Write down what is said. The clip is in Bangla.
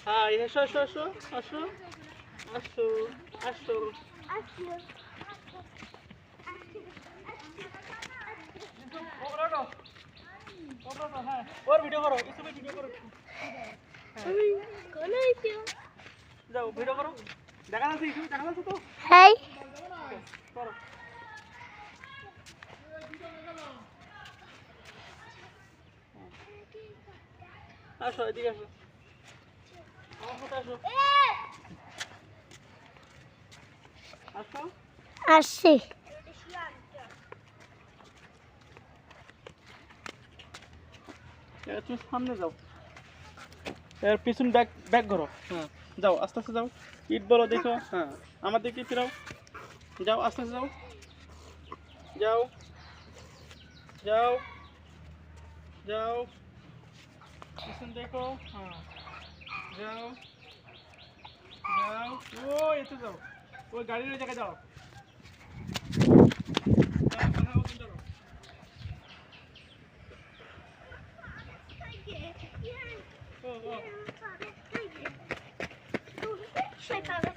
হাই এসো এসো এসো আসো আসো আসো ওর ভিডিও করো ইউটিউবে ভিডিও করো যাও ভিডিও করো দেখা যাচ্ছে ইউটিউবে দেখা যাচ্ছে তো হাই করো আসো এদিকে আসো আমার সাথে আসো আসো আসছি তুমি সামনে যাও এর পিছন ব্যাক ব্যাক করো হ্যাঁ যাও আস্তে আস্তে যাও ইট বলো দেখো হ্যাঁ আমার দিকে ফিরাও যাও আস্তে আস্তে যাও যাও যাও যাও পিছন দেখো হ্যাঁ যাও যাও ও এতে যাও ওই গাড়ির ওই জায়গায় যাও ও ও Sai,